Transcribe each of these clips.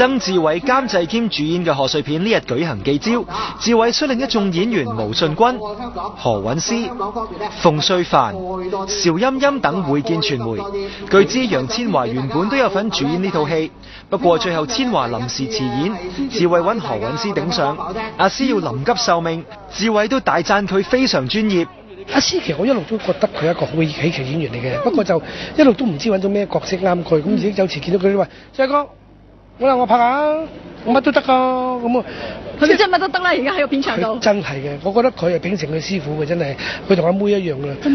曾志偉監製兼主演嘅賀歲片呢日舉行記招，志偉率領一眾演員毛舜筠、何韻詩、馮瑞凡、邵音音等會見傳媒。據知楊千嬅原本都有份主演呢套戲，不過最後千嬅臨時辭演，志偉揾何韻詩頂上。阿詩要臨急受命，志偉都大讚佢非常專業。阿詩其實我一路都覺得佢係一個好嘅喜劇演員嚟嘅，不過就一路都唔知揾到咩角色啱佢，咁而家有時見到佢話細哥，我拍下，我乜都得噶，咁啊，佢真係乜都得啦！而家喺個片場度，真係嘅，我覺得佢係秉承佢師傅嘅，真係，佢同阿妹一樣噶，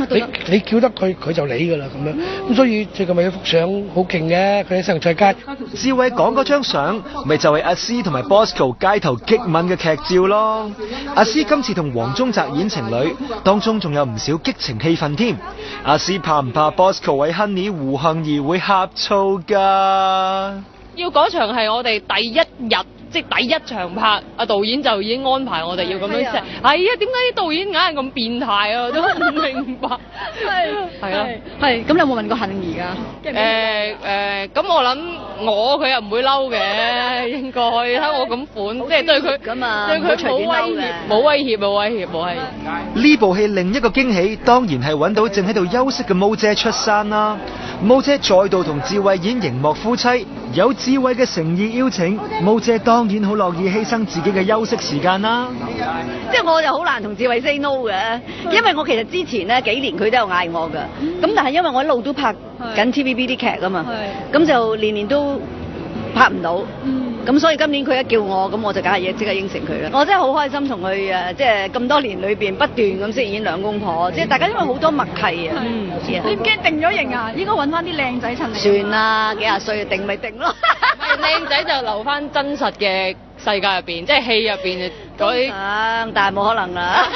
你叫得佢，佢就理噶啦咁樣，咁所以最近咪有幅相好勁嘅，佢喺西洋菜街。志偉講嗰張相，咪就係阿詩同埋 Bosco 街頭激吻嘅劇照咯。阿詩今次同黃宗澤演情侶，當中仲有唔少激情氣氛添。阿詩怕唔怕 Bosco 位 Honey 胡杏兒會呷醋㗎？要嗰場係我哋第一日，即係第一場拍，阿導演就已經安排我哋要咁樣 set。係啊，點解啲導演硬係咁變態啊？我都唔明白。係啊，係。咁你有冇問過杏兒㗎？咁我諗佢又唔會嬲嘅，應該睇我咁款，即係對佢冇威脅。呢部戲另一個驚喜，當然係揾到正喺度休息嘅毛姐出山啦。毛姐再度同志偉演熒幕夫妻，有志偉嘅誠意邀請，毛姐當然好樂意犧牲自己嘅休息時間啦。即係我就好難同志偉 say no 嘅，因為我其實之前呢幾年佢都有嗌我㗎，咁但係因為我一路都拍緊 TVB 啲劇啊嘛，咁就年年都拍唔到。咁所以今年佢一叫我，咁我就梗係即刻應承佢啦。我真係好開心同佢即係咁多年裏邊不斷咁飾演兩公婆，即係大家因為好多默契啊。你唔驚定咗型啊？應該揾翻啲靚仔襯你。算啦，幾廿歲定咪定咯。靚仔就留翻真實嘅世界入邊，即係戲入邊嗰啲。但係冇可能啦。